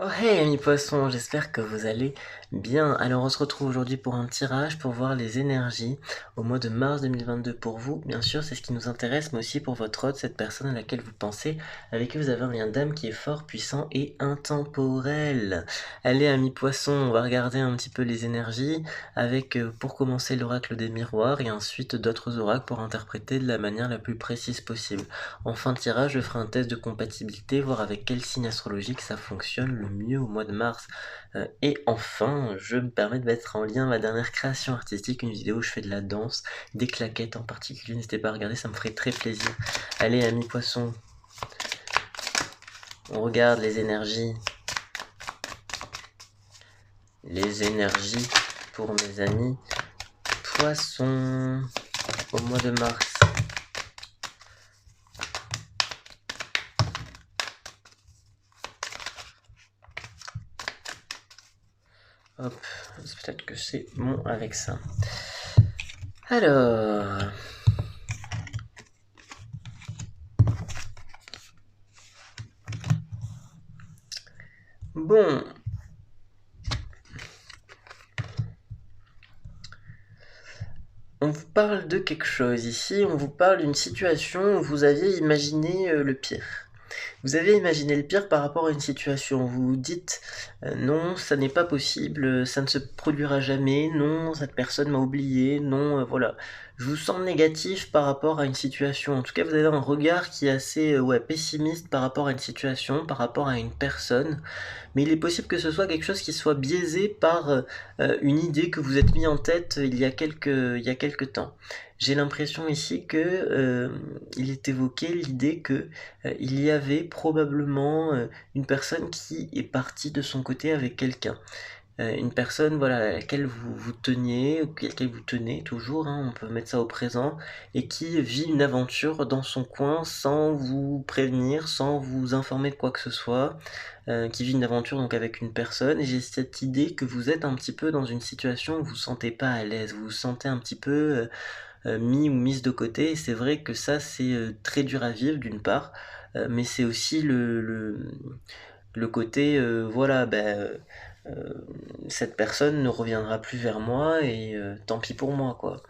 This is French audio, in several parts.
Oh hey amis poissons, j'espère que vous allez bien. Alors on se retrouve aujourd'hui pour un tirage pour voir les énergies au mois de mars 2022 pour vous. Bien sûr, c'est ce qui nous intéresse, mais aussi pour votre hôte, cette personne à laquelle vous pensez, avec qui vous avez un lien d'âme qui est fort, puissant et intemporel. Allez amis poissons, on va regarder un petit peu les énergies avec pour commencer l'oracle des miroirs et ensuite d'autres oracles pour interpréter de la manière la plus précise possible. En fin de tirage, je ferai un test de compatibilité, voir avec quel signe astrologique ça fonctionne le mieux au mois de mars. Et enfin, je me permets de mettre en lien ma dernière création artistique, une vidéo où je fais de la danse, des claquettes en particulier. N'hésitez pas à regarder, ça me ferait très plaisir. Allez, amis poissons, on regarde les énergies. Les énergies pour mes amis poissons au mois de mars. Hop, peut-être que c'est bon avec ça. Alors, bon, on vous parle de quelque chose ici, on vous parle d'une situation où vous aviez imaginé le pire. Vous avez imaginé le pire par rapport à une situation. Vous vous dites non, ça n'est pas possible, ça ne se produira jamais, non, cette personne m'a oublié, non, voilà. Je vous sens négatif par rapport à une situation. En tout cas, vous avez un regard qui est assez pessimiste par rapport à une situation, par rapport à une personne. Mais il est possible que ce soit quelque chose qui soit biaisé par une idée que vous êtes mis en tête il y a quelques temps. J'ai l'impression ici que il est évoqué l'idée que il y avait probablement une personne qui est partie de son côté avec quelqu'un. Une personne voilà, à laquelle vous teniez, ou laquelle vous tenez toujours, hein, on peut mettre ça au présent, et qui vit une aventure dans son coin sans vous prévenir, sans vous informer de quoi que ce soit, qui vit une aventure donc avec une personne, et j'ai cette idée que vous êtes un petit peu dans une situation où vous vous sentez pas à l'aise, vous vous sentez un petit peu mis ou mise de côté, et c'est vrai que ça c'est très dur à vivre d'une part, mais c'est aussi le côté, voilà, cette personne ne reviendra plus vers moi et tant pis pour moi, quoi.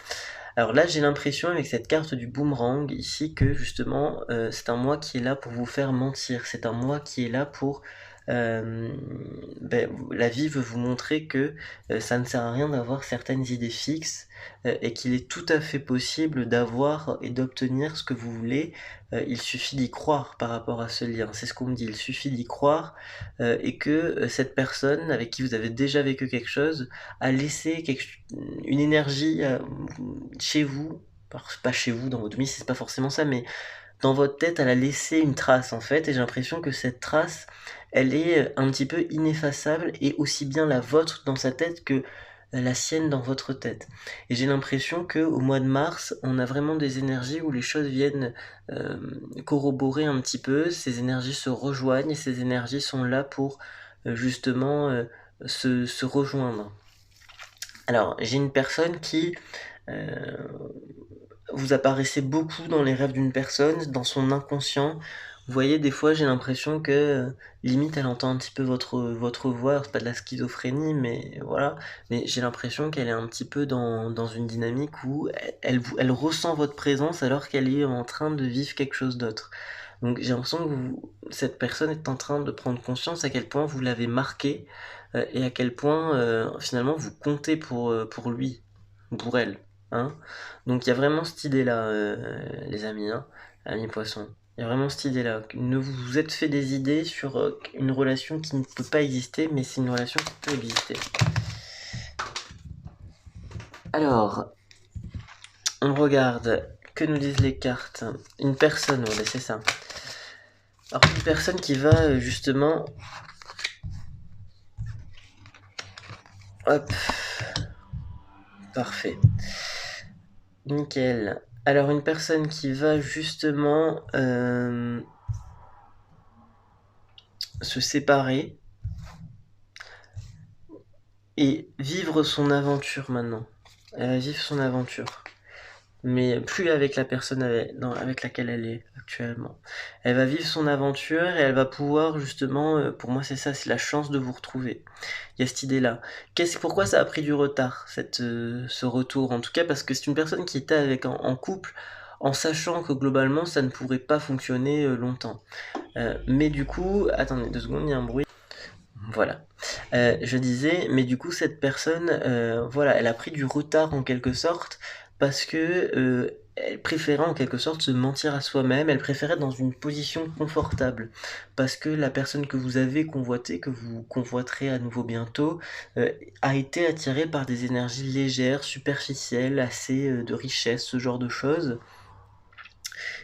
Alors là, j'ai l'impression avec cette carte du boomerang ici que justement, c'est un moi qui est là pour vous faire mentir. C'est un moi qui est là pour la vie veut vous montrer que ça ne sert à rien d'avoir certaines idées fixes et qu'il est tout à fait possible d'avoir et d'obtenir ce que vous voulez. Il suffit d'y croire par rapport à ce lien. C'est ce qu'on me dit. Il suffit d'y croire et que cette personne avec qui vous avez déjà vécu quelque chose a laissé une énergie chez vous. Pas chez vous, dans votre vie, c'est pas forcément ça, mais dans votre tête, elle a laissé une trace en fait, et j'ai l'impression que cette trace, elle est un petit peu ineffaçable, et aussi bien la vôtre dans sa tête que la sienne dans votre tête. Et j'ai l'impression que au mois de mars, on a vraiment des énergies où les choses viennent euh, corroborer un petit peu, ces énergies se rejoignent, et ces énergies sont là pour justement se rejoindre. Alors, j'ai une personne qui euh, vous apparaissez beaucoup dans les rêves d'une personne, dans son inconscient. Vous voyez, des fois, j'ai l'impression que limite, elle entend un petit peu votre voix. Alors, c'est pas de la schizophrénie, mais voilà. Mais j'ai l'impression qu'elle est un petit peu dans une dynamique où elle ressent votre présence alors qu'elle est en train de vivre quelque chose d'autre. Donc, j'ai l'impression que cette personne est en train de prendre conscience à quel point vous l'avez marqué et à quel point finalement vous comptez pour lui, ou pour elle. Hein. Donc il y a vraiment cette idée-là, les amis, hein, amis poissons. Il y a vraiment cette idée-là. Ne vous vous êtes fait des idées sur une relation qui ne peut pas exister, mais c'est une relation qui peut exister. Alors, on regarde. Que nous disent les cartes? Une personne, ouais, c'est ça. Alors, une personne qui va justement... Hop. Parfait. Nickel. Alors, une personne qui va justement se séparer et vivre son aventure maintenant. Elle va vivre son aventure. mais plus avec la personne avec laquelle elle est actuellement. Elle va vivre son aventure et elle va pouvoir justement, pour moi c'est ça, c'est la chance de vous retrouver. Il y a cette idée-là. Pourquoi ça a pris du retard, ce retour? En tout cas parce que c'est une personne qui était en couple, en sachant que globalement ça ne pourrait pas fonctionner longtemps. Mais du coup, attendez 2 secondes, il y a un bruit. Voilà. Je disais, mais du coup, cette personne, voilà, elle a pris du retard en quelque sorte parce que elle préférait en quelque sorte se mentir à soi-même. Elle préférait être dans une position confortable parce que la personne que vous avez convoitée, que vous convoiterez à nouveau bientôt, euh, a été attirée par des énergies légères, superficielles, assez de richesse, ce genre de choses.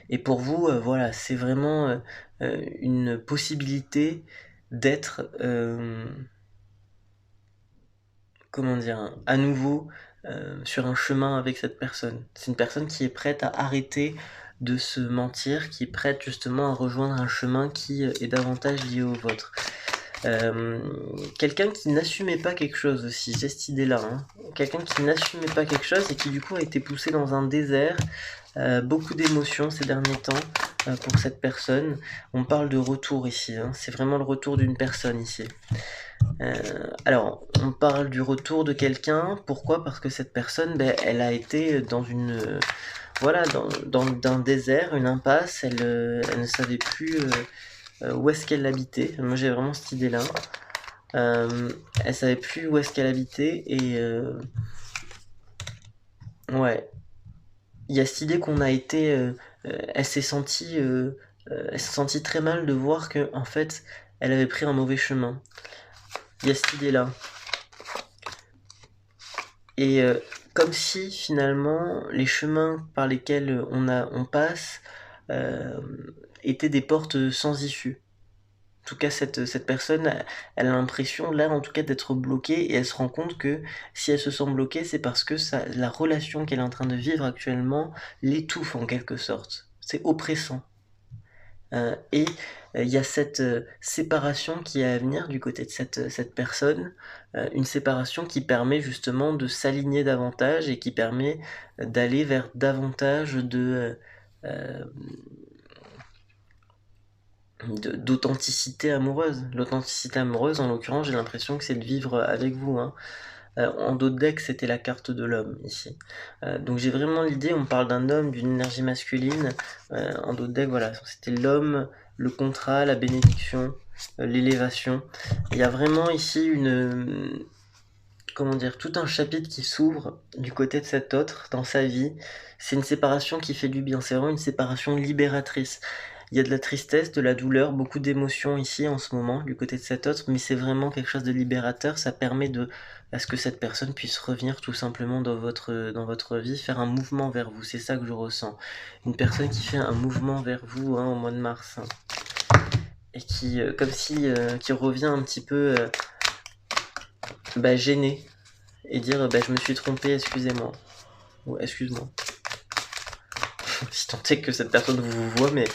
Et pour vous, voilà, c'est vraiment une possibilité d'être, comment dire, à nouveau sur un chemin avec cette personne. C'est une personne qui est prête à arrêter de se mentir, qui est prête justement à rejoindre un chemin qui est davantage lié au vôtre. Euh, Quelqu'un qui n'assumait pas quelque chose aussi, j'ai cette idée-là. Hein. Quelqu'un qui n'assumait pas quelque chose et qui du coup a été poussé dans un désert. Beaucoup d'émotions ces derniers temps pour cette personne. On parle de retour ici, hein. C'est vraiment le retour d'une personne ici. Alors, on parle du retour de quelqu'un. Pourquoi? Parce que cette personne, ben, elle a été dans voilà, dans un désert, une impasse. Elle ne savait plus où est-ce qu'elle habitait. Moi, j'ai vraiment cette idée-là. Elle savait plus où est-ce qu'elle habitait et ouais, il y a cette idée qu'on a été. Elle s'est sentie très mal de voir que en fait, elle avait pris un mauvais chemin. Il y a cette idée-là. Et comme si finalement les chemins par lesquels on passe euh, étaient des portes sans issue. En tout cas, cette personne, elle a l'impression, là, en tout cas, d'être bloquée et elle se rend compte que si elle se sent bloquée, c'est parce que la relation qu'elle est en train de vivre actuellement l'étouffe en quelque sorte. C'est oppressant. Et il y a cette séparation qui est à venir du côté de cette personne, une séparation qui permet justement de s'aligner davantage et qui permet d'aller vers davantage euh, d'authenticité amoureuse. L'authenticité amoureuse, en l'occurrence, j'ai l'impression que c'est de vivre avec vous. Hein. En dos de deck, c'était la carte de l'homme ici. Donc j'ai vraiment l'idée, on parle d'un homme, d'une énergie masculine. En dos de deck, voilà, c'était l'homme, le contrat, la bénédiction, l'élévation. Il y a vraiment ici comment dire, tout un chapitre qui s'ouvre du côté de cet autre dans sa vie. C'est une séparation qui fait du bien, c'est vraiment une séparation libératrice. Il y a de la tristesse, de la douleur, beaucoup d'émotions ici en ce moment du côté de cet autre, mais c'est vraiment quelque chose de libérateur. Ça permet à ce que cette personne puisse revenir tout simplement dans votre vie, faire un mouvement vers vous. C'est ça que je ressens. Une personne qui fait un mouvement vers vous hein, au mois de mars. Hein, et qui, comme si, qui revient un petit peu gêné et dire je me suis trompé, excusez-moi. Ou excuse-moi. Si tant est que cette personne vous voit, mais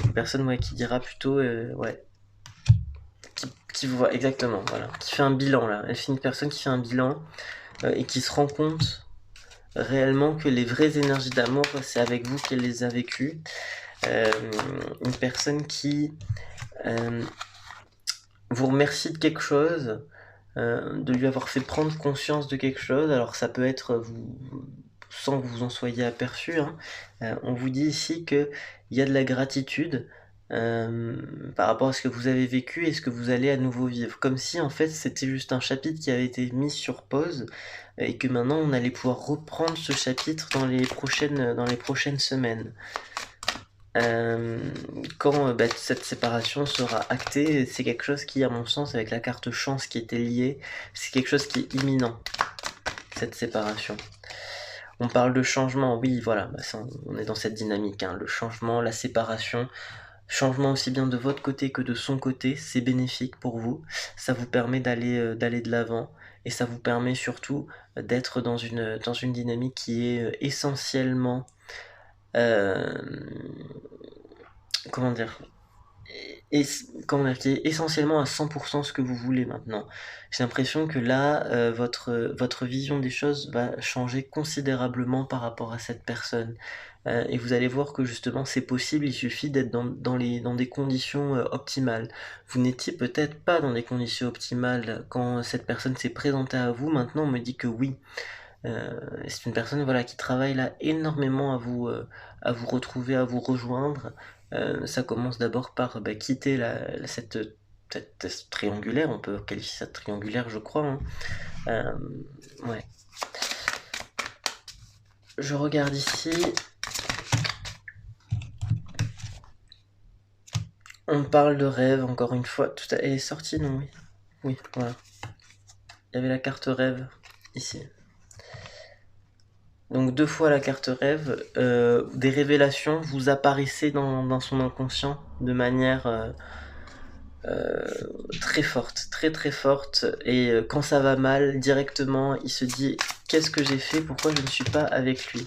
une personne ouais, qui dira plutôt ouais. Qui vous voit exactement, voilà. Qui fait un bilan là. Elle fait une personne qui fait un bilan et qui se rend compte réellement que les vraies énergies d'amour, c'est avec vous qu'elle les a vécues. Une personne qui vous remercie de quelque chose, de lui avoir fait prendre conscience de quelque chose. Alors ça peut être sans que vous en soyez aperçu. Hein. On vous dit ici qu'il y a de la gratitude par rapport à ce que vous avez vécu et ce que vous allez à nouveau vivre. Comme si en fait c'était juste un chapitre qui avait été mis sur pause et que maintenant on allait pouvoir reprendre ce chapitre dans les prochaines semaines. Quand cette séparation sera actée, c'est quelque chose qui, à mon sens, avec la carte chance qui était liée, c'est quelque chose qui est imminent, cette séparation. On parle de changement, oui, voilà, on est dans cette dynamique, hein, le changement, la séparation, changement aussi bien de votre côté que de son côté, c'est bénéfique pour vous, ça vous permet d'aller de l'avant, et ça vous permet surtout d'être dans une dynamique qui est essentiellement... euh, comment dire comment dire? Qui est essentiellement à 100 ce que vous voulez maintenant. J'ai l'impression que là, votre vision des choses va changer considérablement par rapport à cette personne, et vous allez voir que justement c'est possible, il suffit d'être dans des conditions, optimales. Vous n'étiez peut-être pas dans des conditions optimales quand cette personne s'est présentée à vous, maintenant on me dit que oui. C'est une personne, voilà, qui travaille là énormément à vous retrouver, à vous rejoindre. Ça commence d'abord par, bah, quitter cette triangulaire, on peut qualifier ça de triangulaire, je crois, hein. Ouais. Je regarde ici. On parle de rêve, encore une fois. Elle est sortie, non? Oui. Oui, voilà. Il y avait la carte rêve, ici. Donc 2 fois la carte rêve, des révélations, vous apparaissez dans son inconscient de manière très forte, très très forte, et quand ça va mal, directement, il se dit: «Qu'est-ce que j'ai fait? Pourquoi je ne suis pas avec lui?»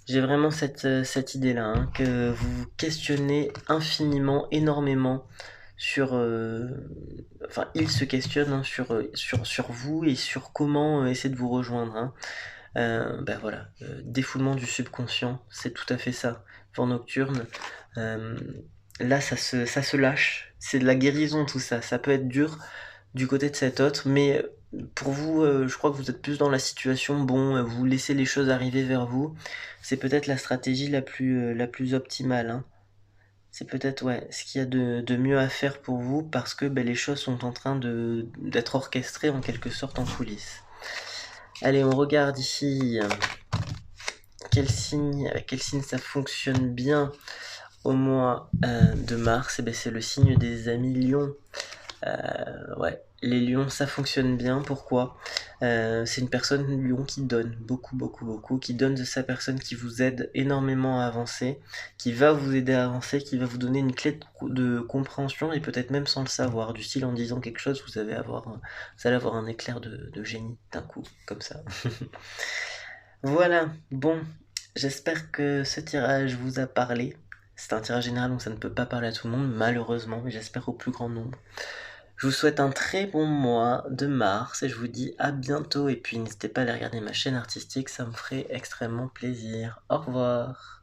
J'ai vraiment cette idée-là, hein, que vous vous questionnez infiniment, énormément sur, enfin, il se questionne, hein, sur vous et sur comment, essayer de vous rejoindre, hein. Bah, voilà, défoulement du subconscient, c'est tout à fait ça. Vent nocturne, hem, là ça se lâche, c'est de la guérison tout ça. Ça peut être dur du côté de cet autre, mais pour vous, je crois que vous êtes plus dans la situation, bon, vous laissez les choses arriver vers vous. C'est peut-être la stratégie la plus optimale, hein. C'est peut-être, ouais, ce qu'il y a de mieux à faire pour vous parce que, beh, les choses sont en train d'être orchestrées en quelque sorte en coulisses. Allez, on regarde ici, avec quel signe ça fonctionne bien au mois, de mars. Et ben c'est le signe des amis lions. Ouais, les lions, ça fonctionne bien. Pourquoi? C'est une personne lion qui donne beaucoup, beaucoup, beaucoup, qui donne de sa personne, qui vous aide énormément à avancer, qui va vous aider à avancer, qui va vous donner une clé de compréhension et peut-être même sans le savoir. Du style en disant quelque chose, vous allez avoir un éclair de génie d'un coup, comme ça. Voilà, bon, j'espère que ce tirage vous a parlé. C'est un tirage général, donc ça ne peut pas parler à tout le monde, malheureusement, mais j'espère au plus grand nombre. Je vous souhaite un très bon mois de mars et je vous dis à bientôt. Et puis n'hésitez pas à aller regarder ma chaîne artistique, ça me ferait extrêmement plaisir. Au revoir.